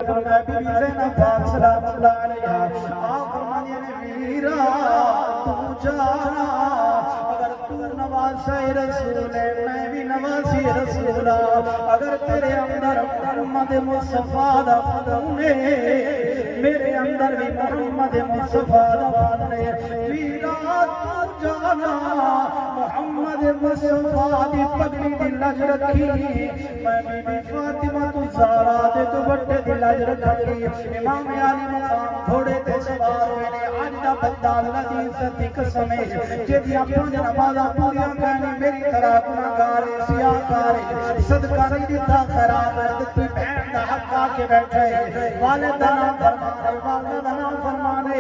فرمایا be be زینب پاک سلام اللہ علیہا آپ فرمانے ویرا تو جانا اگر تو نواسے رسول ہے میں بھی نواسی رسولہ اگر تیرے اندر محمد مصطفیٰ دا خون ہے میرے اندر بھی محمد مصطفیٰ دا خون ہے ویرا تو جانا محمد مصطفیٰ دی پگڑی دی لج رکھی میں بی بی فاطمہ تو زہرا دے تو بڑے دی لج رکھی امام علی مقام گھوڑے تے سوار ہوئے نے آج دا بندہ اللہ دی عزت دی قسم ہے جیدی اپنی نمازاں پوریاں کہنی میری طرح گناہگار سیاہ کار صدقہ نہیں دیتا خیرات دتی بہن دا حق آ کے بیٹھے والد دا نام فرمانے والدہ دا نام فرمانے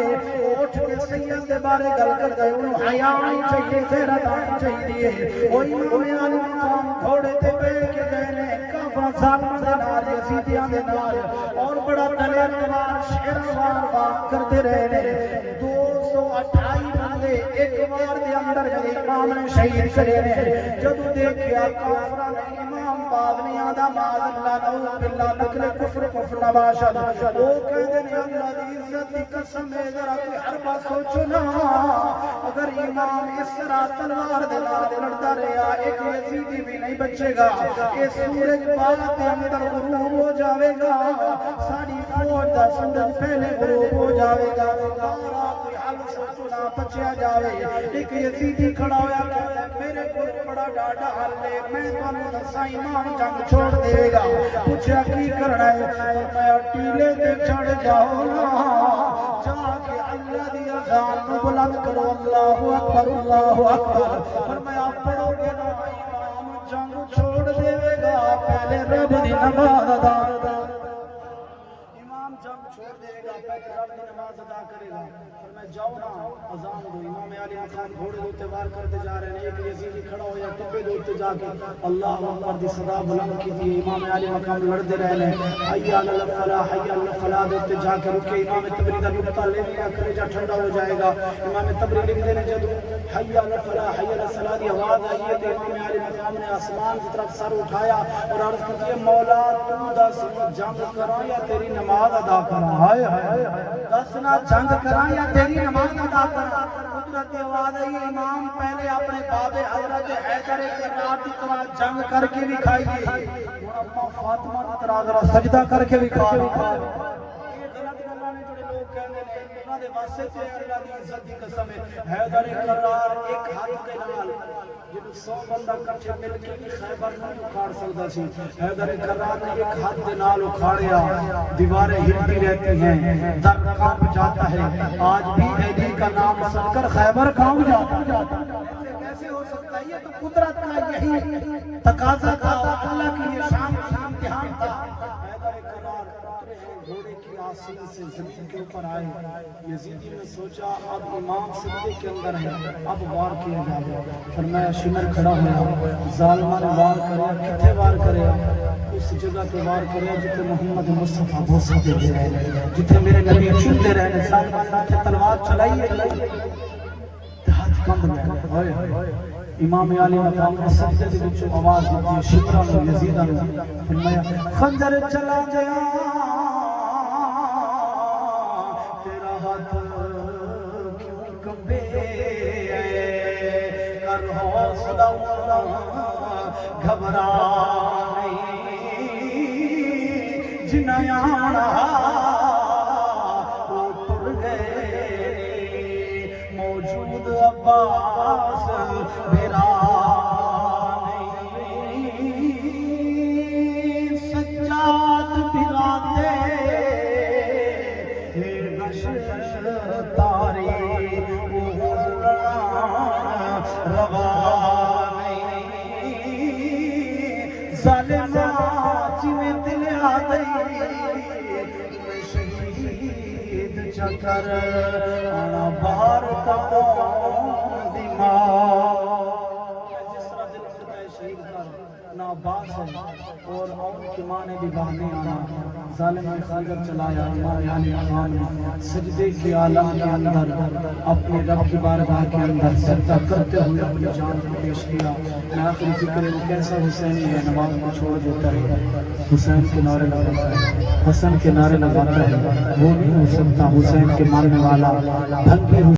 اٹھ کے سید دے بارے گل کر گئے انہوں حیا نہیں چاہیے غیرت آنی چاہیے وہ امام علی مقام گھوڑے تے بیٹھ کے گئے نے کافر ظالماں دے نال یزیدیاں دے نال اور بڑا دلیروار شیروار بات کرتے رہے نے 228 بندے ایک وار دے اندر میرے امام نے شہید کرے نے جدو دیکھیا کافراں نے امام باغ نے آدھا معاذ اللہ نعوذ باللہ نقل کفر کفر نباشد وہ کہتے ہیں اللہ دی عزت دی قسم ہے ذرا کوئی حربہ سوچو نا اگر امام اس طرح تلوار دے نال لڑتا رہا ایک یزیدی بھی نہیں بچے گا یہ سورج بعد کے اندر غروب ہو جاوے گا ساری فوج دا سورج پہلے غروب ہو جاوے گا کوئی حل سوچو نہ بچیا جاوے ایک یزیدی کھڑا ہویا کہتا ہے میرے کو بڑا ڈاڈا حل ہے میں تانوں دساں امام جنگ چھوڑ دے گا پوچھا کی کرنا ہے فرمایا ٹیلے تے چڑھ جاؤ نا جا کے اللہ دی اذان کو بلند کرو اللہ اکبر فرمایا پڑھو گے نا امام جنگ چھوڑ دے گا پہلے رب دی نماز ادا امام جنگ چھوڑ دے گا پہلے رب دی نماز ادا کرے گا فرمایا جاؤ نا اذان دو امام علی مقام گھوڑے دوتے وار کرتے جا رہے ہیں ایک یزیدی کھڑا ہو یا ٹبے دوتے جا کے اللہ اکبر دی صدا بلند کی تھی امام علی مقام لڑتے رہے ہیں حی علی الفلاح حی علی الفلاح دوتے جا کے رکے امام تبری دا نقطہ لے لیا کلیجہ ٹھنڈا ہو جائے گا امام تبری لکھ دینے جدو حی علی الفلاح حی علی الصلاح دی آواز آئی ہے تو امام علی مقام نے آسمان کی طرف سر اٹھایا اور عرض کی مولا تو دس جنگ کراں یا تیری نماز ادا کراں ہائے ہائے دس نہ جنگ کراں یا تیری نماز ادا کراں قدرت آواز آئی امام پہلے اپنے باب حضرت حیدر کرار کی طرح جنگ کر کے بھی کھائی گئی اما فاطمہ کی طرح ذرا سجدہ کر کے بھی کھائی یہ غلط گلاں نے جڑے لوگ کہندے نے انہاں دے واسطے تے اللہ دی عزت دی قسم ہے حیدر کرار ایک ہاتھ دے نال جنوں 100 بندہ کٹھے مل کے بھی خیبر نہیں اکھاڑ سکدا سی حیدر کرار نے ایک ہاتھ دے نال اکھاڑیا دیواریں ہلتی رہتی ہیں در کانپ جاتا ہے آج بھی علی کا نام سن کر خیبر کانپ جاتا ہے کیسے ہو سکتا ہے یہ تو قدرت کا یہی تقاضا تھا اللہ کی یہ شان کا امتحان تھا حیدر کرار اترے ہیں گھوڑے کی آسین سے زمین کے اوپر آئے یزیدی نے سوچا اب امام سجدے کے اندر ہے اب وار کیا جائے فرمایا شمر کھڑا ہوا ظالمہ نے وار کریا کتنے وار کریا اس جگہ پہ وار کریا جتے محمد مصطفیٰ بوسہ دے رہے جتے میرے نبی چلتے رہے ظالمہ نے تلوار چلائی ہاتھ کم گئے امام علی مقام نے سجدے دے وچ آواز دی شکرا نو یزیدہ نو فرمایا خنجر چلا گیا تیرا ہاتھ کیوں کمبے کر حوصلہ گھبرا نہیں جنہیں آنا وہ ٹر گئے موجود عباس میرا نہیں سجاد پھراتے تاری روا نہیں ظالمہ جویں دل آدئی شہید چکر آنا بار کا دماغ جس طرح دل کرتا ہے شہید کا ناباس ہے اور ان کی ماں نے بھی بہانے آنا ظالم نے خنجر چلایا، امام علی خان نے سجدے کی عالم کے اندر اپنے رب کی بارگاہ کے اندر سجدہ کرتے ہوئے اپنی جان کو پیش کیا۔ میں آخری فکر ہے وہ کیسا حسینی ہے، نماز کو چھوڑ دیتا ہے، حسین کے نعرے لگاتا ہے، حسن کے نعرے لگاتا ہے، وہ نہیں ہو سکتا حسین کے ماننے والا بھنگی